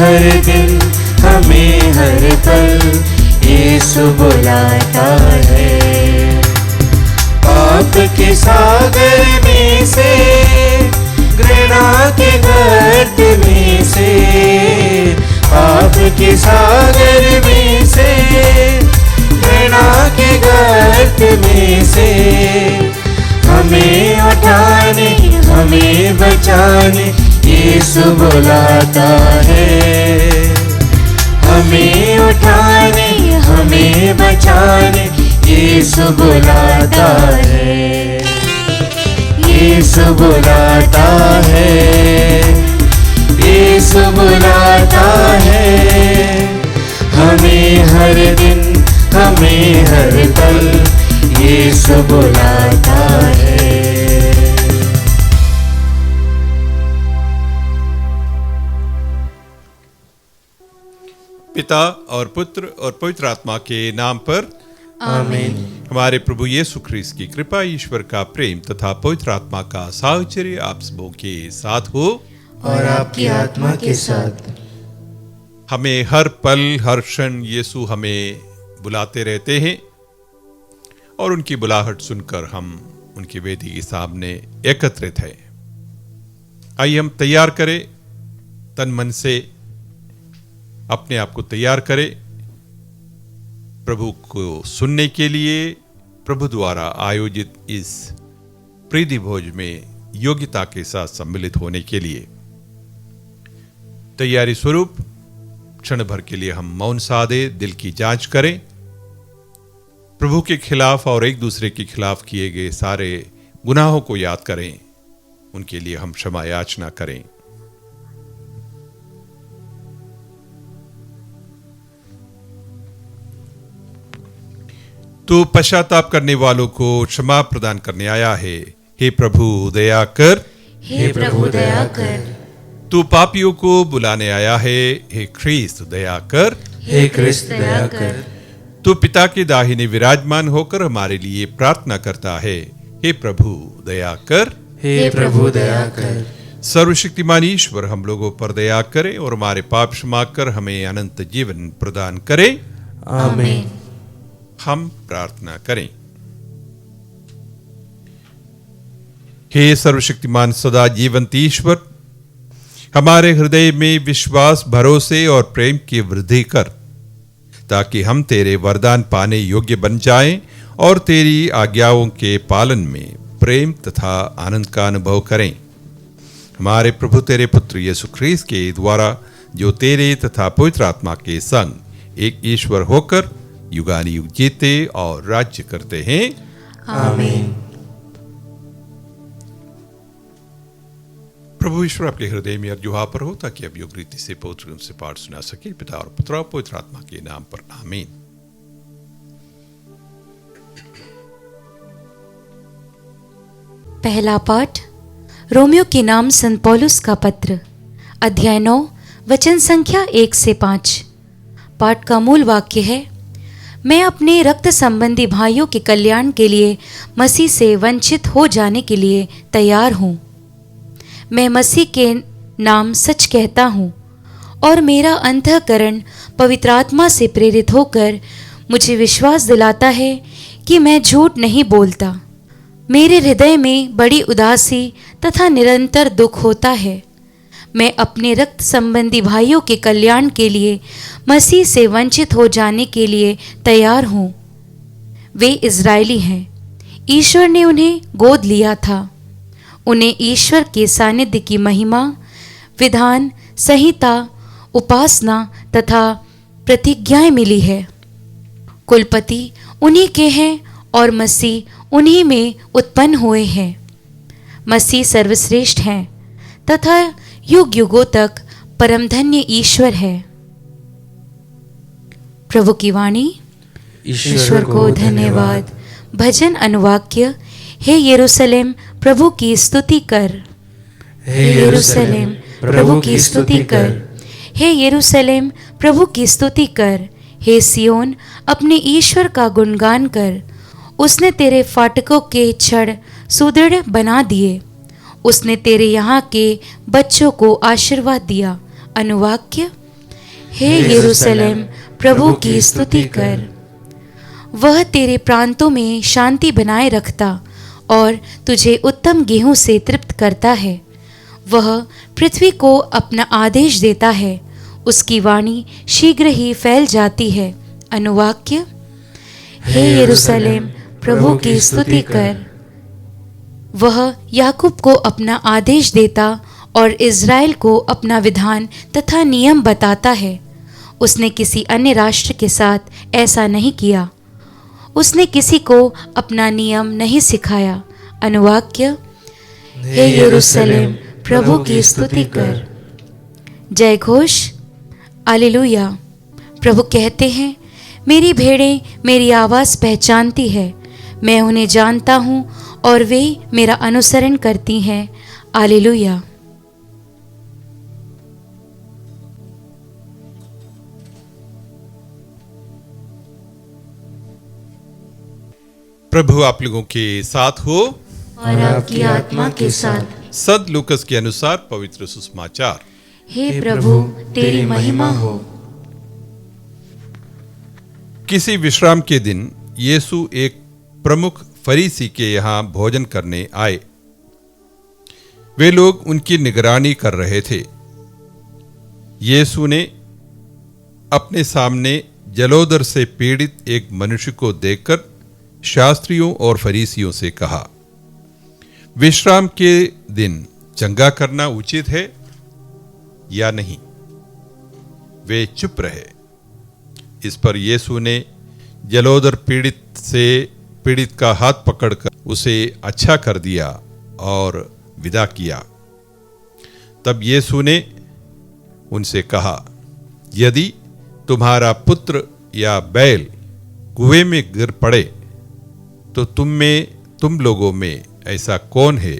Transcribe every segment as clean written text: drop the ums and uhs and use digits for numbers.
हर दिन हमें हर पल यीशु बुलाता है। पाप के सागर में से, घृणा के गर्त में से, पाप के सागर में से, घृणा के गर्त में से हमें उठाने हमें बचाने यीशु बुलाता है। हमें उठाने हमें बचाने यीशु बुलाता है। यीशु बुलाता है, यीशु बुलाता है। हमें हर दिन हमें हर पल यीशु बुलाता है। पिता और पुत्र और पवित्र आत्मा के नाम पर आमीन। हमारे प्रभु यीशु ख्रीस्त की कृपा, ईश्वर का प्रेम तथा पवित्र आत्मा का साहचर्य आप सबों के साथ हो और आपकी आत्मा के साथ। हमें हर पल हर क्षण यीशु हमें बुलाते रहते हैं और उनकी बुलाहट सुनकर हम उनकी वेदी के सामने एकत्रित हैं। आइए हम तैयार करें, तन मन से अपने आप को तैयार करें प्रभु को सुनने के लिए, प्रभु द्वारा आयोजित इस प्रीति भोज में योग्यता के साथ सम्मिलित होने के लिए। तैयारी स्वरूप क्षण भर के लिए हम मौन साधे दिल की जांच करें, प्रभु के खिलाफ और एक दूसरे के खिलाफ किए गए सारे गुनाहों को याद करें, उनके लिए हम क्षमा याचना करें। तू पश्चाताप करने वालों को क्षमा प्रदान करने आया है। हे प्रभु दया कर, हे प्रभु दया कर। तू पापियों को बुलाने आया है। हे ख्रीस्त दया कर, हे ख्रीस्त दया कर। तू पिता के दाहिने विराजमान होकर हमारे लिए प्रार्थना करता है। हे प्रभु दया कर, हे प्रभु दया कर। सर्वशक्तिमान ईश्वर हम लोगों पर दया करे और हमारे पाप क्षमा कर हमें अनंत जीवन प्रदान करे। आमीन। हम प्रार्थना करें। हे सर्वशक्तिमान सदा जीवंत ईश्वर, हमारे हृदय में विश्वास, भरोसे और प्रेम की वृद्धि कर, ताकि हम तेरे वरदान पाने योग्य बन जाएं और तेरी आज्ञाओं के पालन में प्रेम तथा आनंद का अनुभव करें। हमारे प्रभु तेरे पुत्र यीशु ख्रीस्त के द्वारा, जो तेरे तथा पवित्र आत्मा के संग एक ईश्वर होकर युगानुयुग जीते और राज्य करते हैं। आमीन। प्रभु ईश्वर आपके हृदय में अर्जुहा पर हो, ताकि अब योग रीति से पवित्र से पाठ सुना सके। पिता और पुत्र और पवित्र आत्मा के नाम पर आमीन। पहला पाठ रोमियो के नाम संत पौलुस का पत्र, अध्याय 9 वचन संख्या 1 से 5। पाठ का मूल वाक्य है, मैं अपने रक्त संबंधी भाइयों के कल्याण के लिए मसीह से वंचित हो जाने के लिए तैयार हूँ। मैं मसीह के नाम सच कहता हूँ और मेरा अंतःकरण पवित्र आत्मा से प्रेरित होकर मुझे विश्वास दिलाता है कि मैं झूठ नहीं बोलता। मेरे हृदय में बड़ी उदासी तथा निरंतर दुख होता है। मैं अपने रक्त संबंधी भाइयों के कल्याण के लिए मसीह से वंचित हो जाने के लिए तैयार हूँ। वे इज़राइली हैं, ईश्वर ने उन्हें गोद लिया था। उन्हें ईश्वर के सानिध्य की महिमा, विधान, संहिता, उपासना तथा प्रतिज्ञाएं मिली है। कुलपति उन्हीं के हैं और मसीह उन्हीं में उत्पन्न हुए हैं। मसीह सर्वश्रेष्ठ हैं तथा युग युगों तक परम धन्य ईश्वर है। प्रभु की वाणी। ईश्वर को धन्यवाद। भजन अनुवाक्य, हे यरूशलेम प्रभु की स्तुति कर। हे यरूशलेम प्रभु की स्तुति कर। हे यरूशलेम प्रभु की स्तुति कर। हे सियोन अपने ईश्वर का गुणगान कर। उसने तेरे फाटकों के छड़ सुदृढ़ बना दिए। उसने तेरे यहाँ के बच्चों को आशीर्वाद दिया। अनुवाक्य, हे यरूशलेम प्रभु की स्तुति कर। वह तेरे प्रांतों में शांति बनाए रखता और तुझे उत्तम गेहूं से तृप्त करता है। वह पृथ्वी को अपना आदेश देता है, उसकी वाणी शीघ्र ही फैल जाती है। अनुवाक्य, हे यरूशलेम प्रभु की स्तुति कर। वह याकूब को अपना आदेश देता और इज़राइल को अपना विधान तथा नियम बताता है। उसने किसी अन्य राष्ट्र के साथ ऐसा नहीं किया। उसने किसी को अपना नियम नहीं सिखाया। अनुवाक्य, हे यरूशलेम प्रभु की स्तुति कर। जय घोष, हालेलुया। प्रभु कहते हैं, मेरी भेड़ें मेरी आवाज़ पहचानती है, मैं उन्हें जानता हूँ और वे मेरा अनुसरण करती हैं। हालेलुया। प्रभु आप लोगों के साथ हो और आपकी आत्मा के साथ। सद लूकस के अनुसार पवित्र सुसमाचार। हे प्रभु तेरी महिमा हो। किसी विश्राम के दिन यीशु एक प्रमुख फरीसी के यहाँ भोजन करने आए। वे लोग उनकी निगरानी कर रहे थे। यीशु ने अपने सामने जलोदर से पीड़ित एक मनुष्य को देखकर शास्त्रियों और फरीसियों से कहा, विश्राम के दिन चंगा करना उचित है या नहीं? वे चुप रहे। इस पर यीशु ने जलोदर पीड़ित का हाथ पकड़कर उसे अच्छा कर दिया और विदा किया। तब यीशु ने उनसे कहा, यदि तुम्हारा पुत्र या बैल कुएं में गिर पड़े तो तुम लोगों में ऐसा कौन है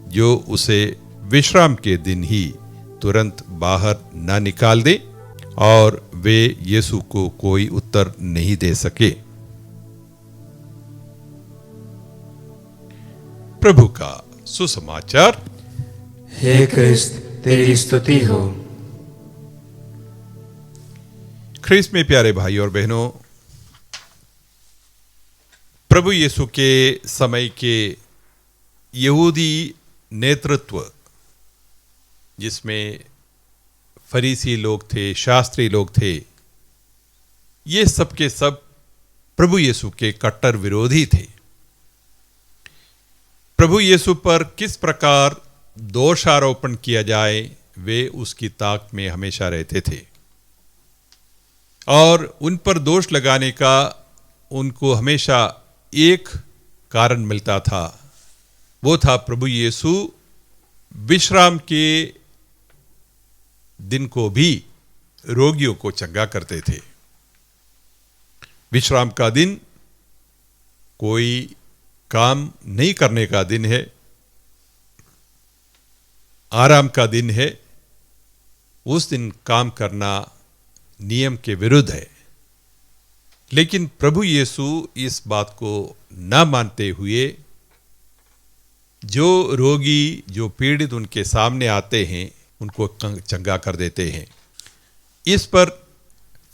जो उसे विश्राम के दिन ही तुरंत बाहर ना निकाल दे? और वे यीशु को कोई उत्तर नहीं दे सके। प्रभु का सुसमाचार। हे क्रिस्त तेरी स्तुति हो। ख्रीस्त में प्यारे भाई और बहनों, प्रभु यीशु के समय के यहूदी नेतृत्व, जिसमें फरीसी लोग थे, शास्त्री लोग थे, ये सब के सब प्रभु यीशु के कट्टर विरोधी थे। प्रभु यीशु पर किस प्रकार दोषारोपण किया जाए, वे उसकी ताक में हमेशा रहते थे और उन पर दोष लगाने का उनको हमेशा एक कारण मिलता था। वो था प्रभु यीशु विश्राम के दिन को भी रोगियों को चंगा करते थे। विश्राम का दिन कोई काम नहीं करने का दिन है, आराम का दिन है। उस दिन काम करना नियम के विरुद्ध है। लेकिन प्रभु यीशु इस बात को न मानते हुए जो रोगी, जो पीड़ित उनके सामने आते हैं, उनको चंगा कर देते हैं। इस पर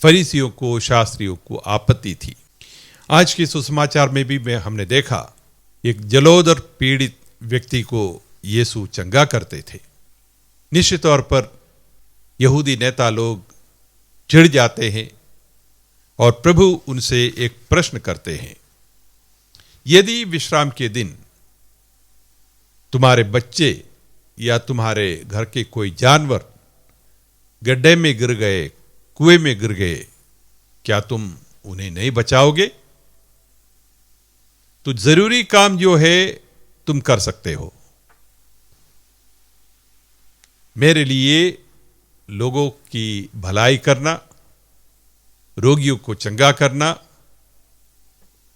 फरीसियों को, शास्त्रियों को आपत्ति थी। आज के सुसमाचार में भी हमने देखा, एक जलोदर पीड़ित व्यक्ति को यीशु चंगा करते थे। निश्चित तौर पर यहूदी नेता लोग चिढ़ जाते हैं और प्रभु उनसे एक प्रश्न करते हैं, यदि विश्राम के दिन तुम्हारे बच्चे या तुम्हारे घर के कोई जानवर गड्ढे में गिर गए, कुएं में गिर गए, क्या तुम उन्हें नहीं बचाओगे? तो जरूरी काम जो है तुम कर सकते हो। मेरे लिए लोगों की भलाई करना, रोगियों को चंगा करना,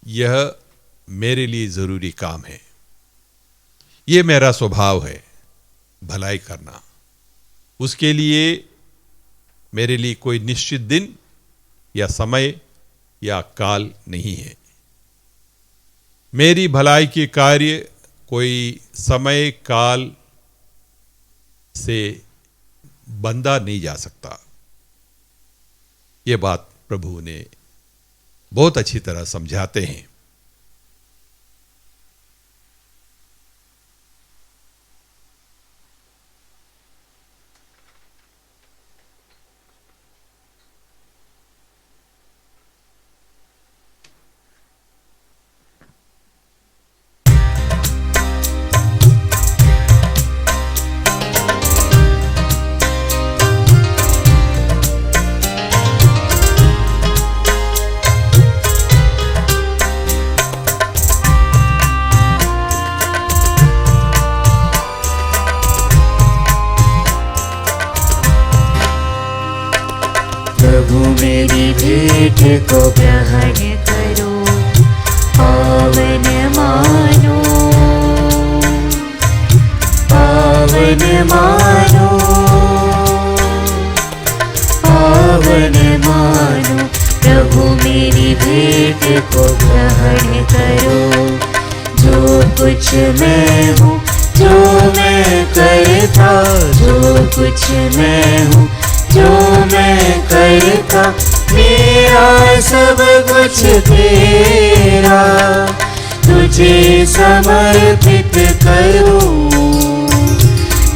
यह मेरे लिए जरूरी काम है। यह मेरा स्वभाव है, भलाई करना। उसके लिए मेरे लिए कोई निश्चित दिन या समय या काल नहीं है। मेरी भलाई के कार्य कोई समय काल से बंधा नहीं जा सकता। ये बात प्रभु ने बहुत अच्छी तरह समझाते हैं। प्रभु मेरी भेंट को ग्रहण करो, पावन मानो, पावन मानो, पावन मानो। प्रभु मेरी भेंट को ग्रहण करो। जो कुछ मैं हूँ, जो मैं करता, जो कुछ मैं हूँ, जो मैं करता, मेरा सब कुछ तेरा, तुझे समर्पित करूं,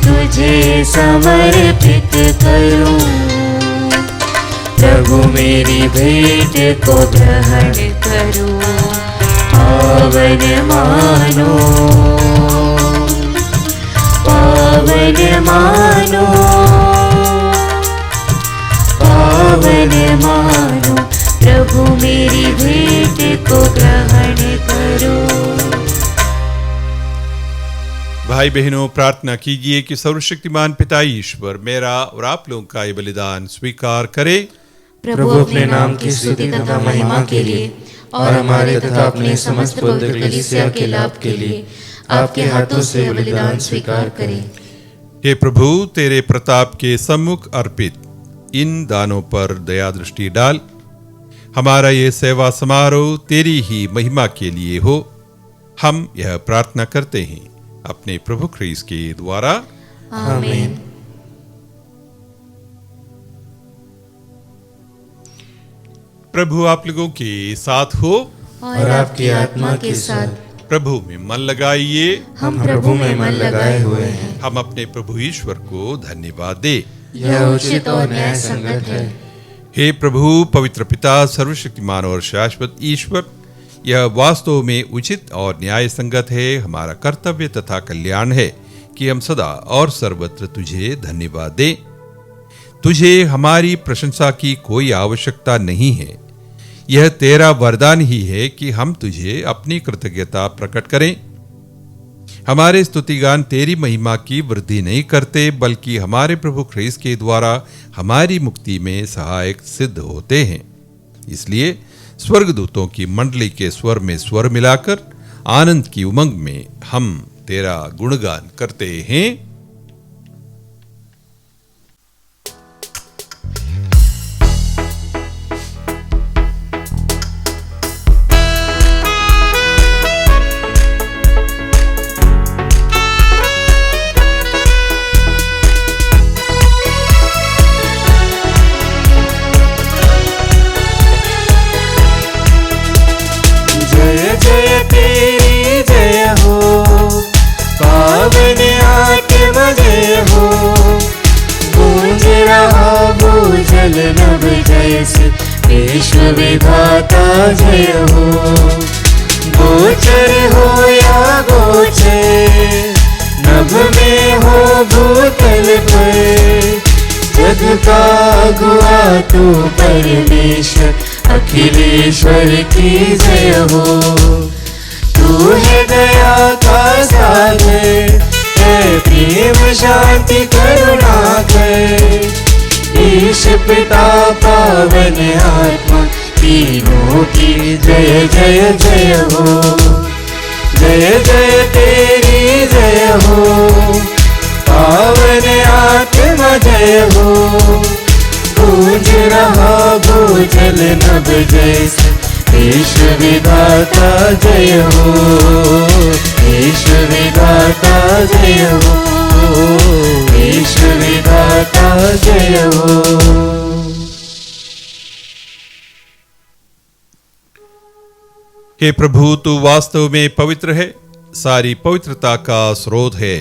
तुझे समर्पित करूं। प्रभु मेरी भेंट को ग्रहण करो, पावन मानो, पावन मानो, पावन मानो। प्रभु मेरी भेंट को ग्रहण करो। भाई बहनों, प्रार्थना कीजिए कि सर्वशक्तिमान पिता ईश्वर मेरा और आप लोगों का ये बलिदान स्वीकार करे। प्रभु अपने नाम की स्तुति तथा महिमा के लिए और हमारे तथा अपने समस्त पवित्र कलीसिया के लाभ के लिए आपके हाथों से बलिदान स्वीकार करें। हे प्रभु, तेरे प्रताप के सम्मुख अर्पित इन दानों पर दया दृष्टि डाल। हमारा ये सेवा समारोह तेरी ही महिमा के लिए हो। हम यह प्रार्थना करते हैं अपने प्रभु ख्रीस्त के द्वारा, आमीन। प्रभु आप लोगों के साथ हो और आपकी आत्मा के साथ। प्रभु में मन लगाइए। हम प्रभु में मन लगाए हुए हैं। हम अपने प्रभु ईश्वर को धन्यवाद दे। यह उचित और न्याय संगत है। हे प्रभु, पवित्र पिता, सर्वशक्तिमान और शाश्वत ईश्वर, यह वास्तव में उचित और न्याय संगत है। हमारा कर्तव्य तथा कल्याण है कि हम सदा और सर्वत्र तुझे धन्यवाद दें। तुझे हमारी प्रशंसा की कोई आवश्यकता नहीं है। यह तेरा वरदान ही है कि हम तुझे अपनी कृतज्ञता प्रकट करें। हमारे स्तुतिगान तेरी महिमा की वृद्धि नहीं करते, बल्कि हमारे प्रभु ख्रीस्त के द्वारा हमारी मुक्ति में सहायक सिद्ध होते हैं। इसलिए स्वर्गदूतों की मंडली के स्वर में स्वर मिलाकर आनंद की उमंग में हम तेरा गुणगान करते हैं। नभ जैसे विश्व विधाता जय हो। गोचर हो या गोचर, नभ में हो भूतल पर, जग का अगुआ तू परमेश्वर, अखिलेश्वर की जय हो। तू है दया का सागर, है प्रेम शांति करुणा कर। ईश पिता पावन आत्मा, तीनों की जय जय जय हो। जय जय तेरी जय हो, पावन आत्मा जय हो। गूंज रहा भूजल नभ जैसे, विश्व विधाता जय हो। विश्व विधाता जय हो, विश्व विधाता जय हो। हे प्रभु, तू वास्तव में पवित्र है, सारी पवित्रता का स्रोत है।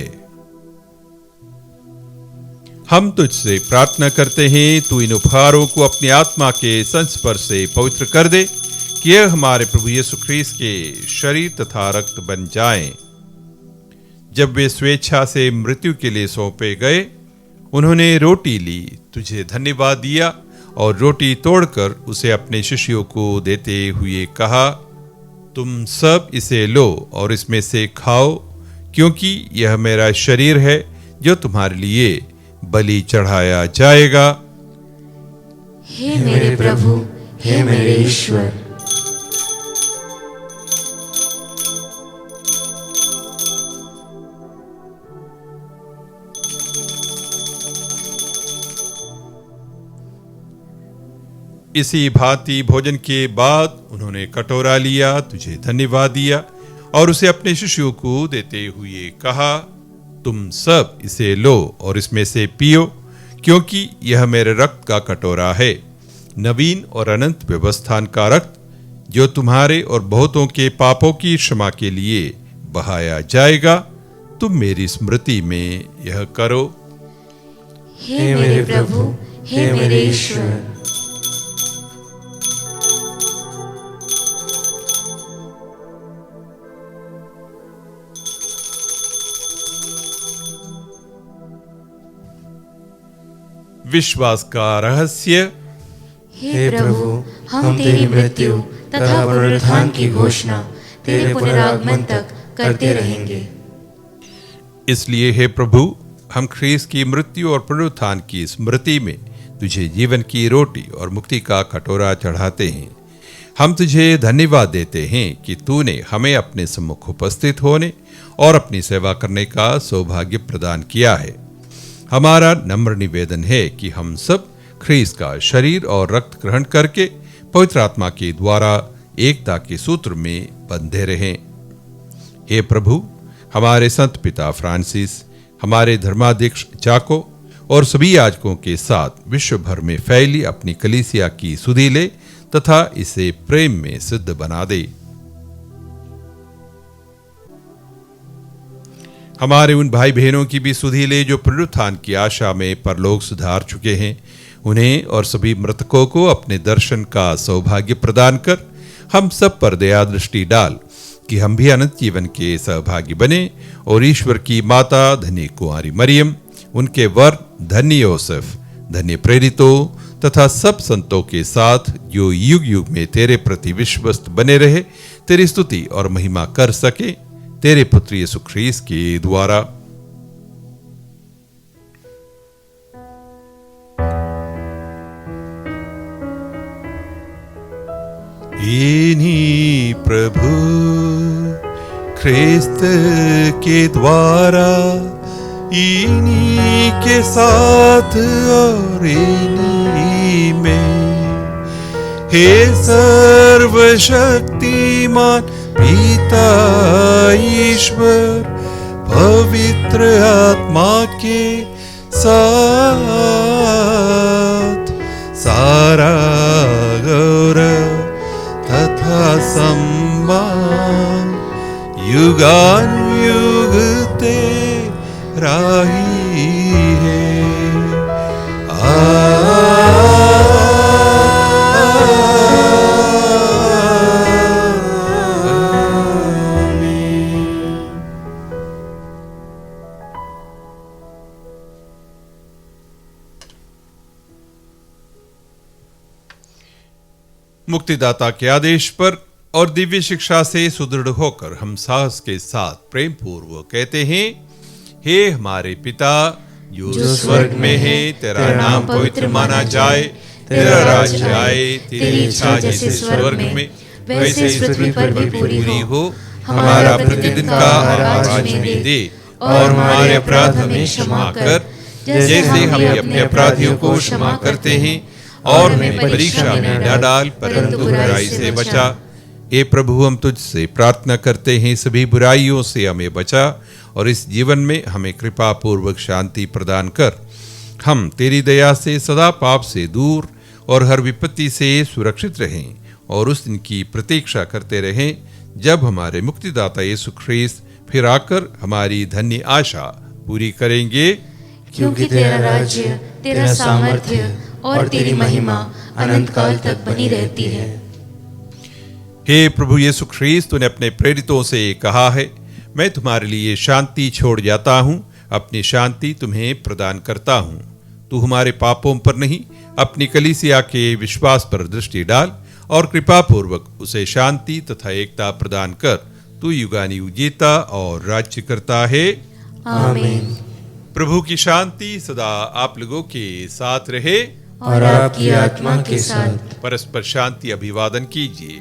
हम तुझसे प्रार्थना करते हैं, तू इन उपहारों को अपनी आत्मा के संस्पर्श से पवित्र कर दे कि यह हमारे प्रभु यीशु ख्रीस्त के शरीर तथा रक्त बन जाएं। जब वे स्वेच्छा से मृत्यु के लिए सौंपे गए, उन्होंने रोटी ली, तुझे धन्यवाद दिया और रोटी तोड़कर उसे अपने शिष्यों को देते हुए कहा, तुम सब इसे लो और इसमें से खाओ, क्योंकि यह मेरा शरीर है जो तुम्हारे लिए बलि चढ़ाया जाएगा। हे मेरे प्रभु, हे मेरे ईश्वर। इसी भांति भोजन के बाद उन्होंने कटोरा लिया, तुझे धन्यवाद दिया और उसे अपने शिष्यों को देते हुए कहा, तुम सब इसे लो और इसमें से पियो, क्योंकि यह मेरे रक्त का कटोरा है, नवीन और अनंत व्यवस्थान का रक्त, जो तुम्हारे और बहुतों के पापों की क्षमा के लिए बहाया जाएगा। तुम मेरी स्मृति में यह करो। हे मेरे प्रभु, हे मेरे ईश्वर। विश्वास का रहस्य। हे प्रभु, हम तेरी मृत्यु तथा पुनरुत्थान की घोषणा तेरे पुनरागमन तक करते रहेंगे। इसलिए हे प्रभु, हम ख्रीस्त की मृत्यु और पुनरुत्थान की स्मृति में तुझे जीवन की रोटी और मुक्ति का कटोरा चढ़ाते हैं। हम तुझे धन्यवाद देते हैं कि तूने हमें अपने सम्मुख उपस्थित होने और अपनी सेवा करने का सौभाग्य प्रदान किया है। हमारा नम्र निवेदन है कि हम सब ख्रीस्त का शरीर और रक्त ग्रहण करके पवित्र आत्मा के द्वारा एकता के सूत्र में बंधे रहें। हे प्रभु, हमारे संत पिता फ्रांसिस, हमारे धर्माध्यक्ष जाको और सभी याजकों के साथ विश्व भर में फैली अपनी कलीसिया की सुधि ले तथा इसे प्रेम में सिद्ध बना दे। हमारे उन भाई बहनों की भी सुधि ले जो पुनरुत्थान की आशा में परलोक सुधार चुके हैं। उन्हें और सभी मृतकों को अपने दर्शन का सौभाग्य प्रदान कर हम सब पर दया दृष्टि डाल कि हम भी अनंत जीवन के सहभागी बने और ईश्वर की माता धन्य कुंवारी मरियम, उनके वर धन्य योसेफ, धन्य प्रेरितों तथा सब संतों के साथ जो युग युग में तेरे प्रति विश्वस्त बने रहे, तेरी स्तुति और महिमा कर सके, तेरे पुत्र यीशु ख्रीस्त के द्वारा। इन्हीं प्रभु ख्रीस्त के द्वारा, इन्हीं के साथ और इन्हीं में, हे सर्वशक्तिमान पिता ईश्वर, पवित्र आत्मा के साथ सारा गौरव तथा सम्मान युगानुयुग तेरा ही है। मुक्तिदाता के आदेश पर और दिव्य शिक्षा से सुदृढ़ होकर हम साहस के साथ प्रेम पूर्वक कहते हैं, हे हमारे पिता जो स्वर्ग में है, तेरा नाम पवित्र माना जाए, तेरा राज्य आए, तेरी इच्छा जैसे स्वर्ग में वैसे इस पृथ्वी पर भी पूरी हो। हमारा प्रतिदिन का आहार आज हमें दे और हमारे अपराध हमें क्षमा कर, जैसे हम अपने अपराधियों को क्षमा करते हैं, और हमें परीक्षा में न डाल परंतु बुराई से बचा। हे प्रभु, हम तुझसे प्रार्थना करते हैं, सभी बुराइयों से हमें बचा और इस जीवन में हमें कृपा पूर्वक शांति प्रदान कर। हम तेरी दया से सदा पाप से दूर और हर विपत्ति से सुरक्षित रहें और उस दिन की प्रतीक्षा करते रहें जब हमारे मुक्तिदाता यीशु ख्रीस्त फिर आकर हमारी धन्य आशा पूरी करेंगे। क्योंकि तेरा राज्य, तेरा सामर्थ्य और तेरी महिमा अनंत काल तक बनी रहती है। हे प्रभु यीशु ख्रीस्त, तूने अपने प्रेरितों से कहा है, मैं तुम्हारे लिए शांति छोड़ जाता हूं, अपनी शांति तुम्हें प्रदान करता हूं। तू हमारे पापों पर नहीं, अपनी कलीसिया के विश्वास पर दृष्टि डाल और कृपा पूर्वक उसे शांति तथा एकता प्रदान कर। तू युगानुयुग जीता और राज्य करता है। आमीन। प्रभु की शांति सदा आप लोगों के साथ रहे और आपकी आत्मा के साथ। परस्पर शांति अभिवादन कीजिए।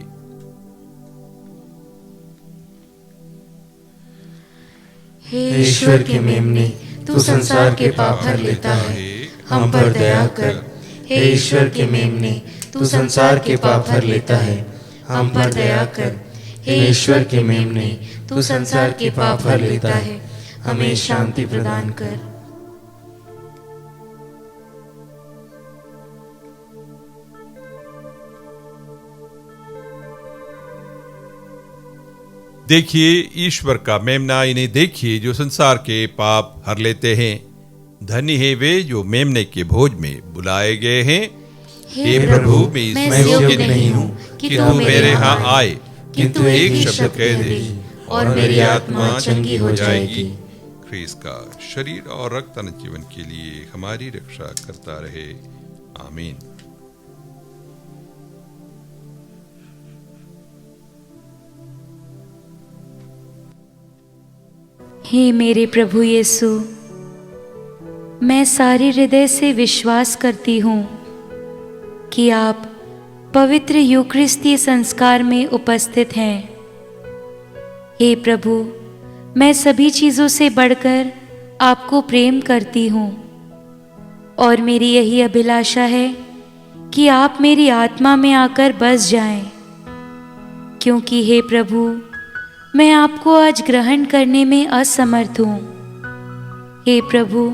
हे ईश्वर के मेमने, तू संसार के पाप हर लेता है, हम पर दया कर। हे ईश्वर के मेमने, तू संसार के पाप हर लेता है, हम पर दया कर। हे ईश्वर के मेमने, तू संसार के पाप हर लेता है, हमें शांति प्रदान कर। देखिए ईश्वर का मेमना, इन्हें देखिए जो संसार के पाप हर लेते हैं। धन्य है वे जो मेमने के भोज में बुलाए गए हैं। हे प्रभु, मैं इस योग्य नहीं हूँ कि तू मेरे यहाँ आए, किंतु एक शब्द कह दे और मेरी आत्मा चंगी हो जाएगी। ख्रीस्त का शरीर और रक्त अनंत जीवन के लिए हमारी रक्षा करता रहे। आमीन। हे मेरे प्रभु यीशु, मैं सारे हृदय से विश्वास करती हूँ कि आप पवित्र यूकरिस्तीय संस्कार में उपस्थित हैं। हे प्रभु, मैं सभी चीज़ों से बढ़कर आपको प्रेम करती हूँ और मेरी यही अभिलाषा है कि आप मेरी आत्मा में आकर बस जाएं, क्योंकि हे प्रभु, मैं आपको आज ग्रहण करने में असमर्थ हूँ। हे प्रभु,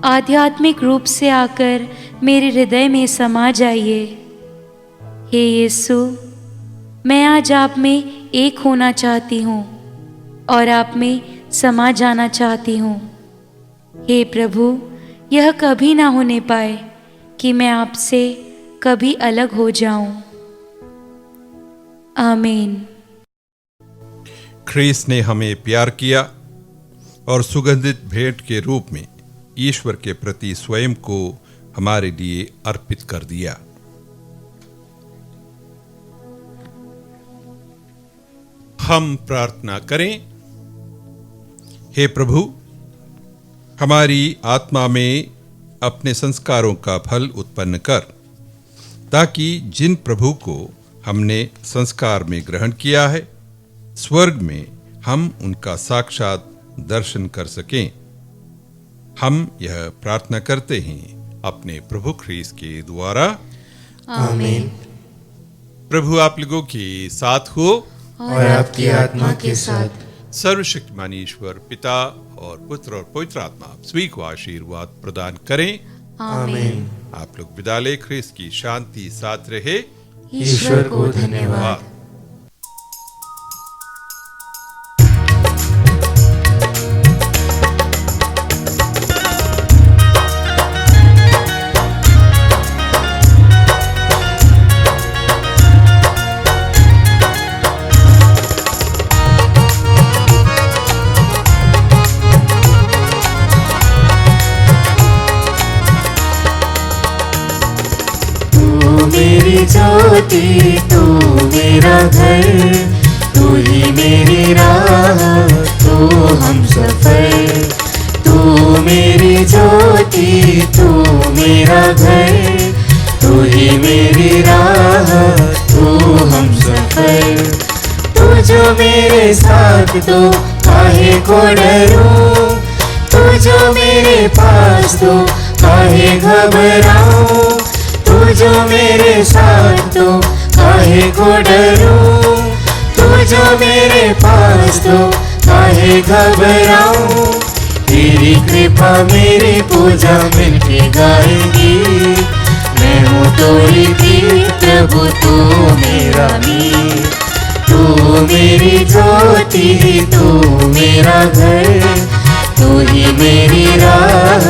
आध्यात्मिक रूप से आकर मेरे हृदय में समा जाइए। हे यीशु, मैं आज आप में एक होना चाहती हूँ और आप में समा जाना चाहती हूँ। हे प्रभु, यह कभी ना होने पाए कि मैं आपसे कभी अलग हो जाऊं। आमीन। ख्रीस्त ने हमें प्यार किया और सुगंधित भेंट के रूप में ईश्वर के प्रति स्वयं को हमारे लिए अर्पित कर दिया। हम प्रार्थना करें। हे प्रभु, हमारी आत्मा में अपने संस्कारों का फल उत्पन्न कर, ताकि जिन प्रभु को हमने संस्कार में ग्रहण किया है, स्वर्ग में हम उनका साक्षात दर्शन कर सकें। हम यह प्रार्थना करते हैं अपने प्रभु ख्रीस्त के द्वारा। आमीन। प्रभु आप लोगों के साथ हो और आपकी आत्मा के साथ। सर्वशक्तिमान ईश्वर पिता और पुत्र और पवित्र आत्मा सभी को आशीर्वाद प्रदान करें। आमीन। आप लोग विदा लें। ख्रीस्त की शांति साथ रहे। ईश्वर को धन्यवाद। मेरी ज्योति, तू मेरा घर, तू ही मेरी राह, तू हम सफर। तू मेरी ज्योति, तू मेरा घर, तू ही मेरी राह, तू हम सफर। तू जो मेरे साथ, तो काहे को डरूं, तू जो मेरे पास, तो काहे घबराऊं। तू जो मेरे साथ, तो काहे को डरूं, तू जो मेरे पास, तो काहे घबराऊं। तेरी कृपा मेरी पूजा मिलके गाएगी, मैं हूँ तोरी प्रीत प्रभु, तू मेरा तू मेरा घर, तू ही मेरी राह,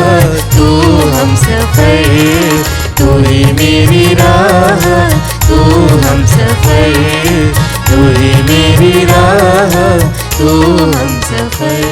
तू हम सफर, तू ही मेरी राह, तू हम सफर, तू ही मेरी राह, तू हम सफर।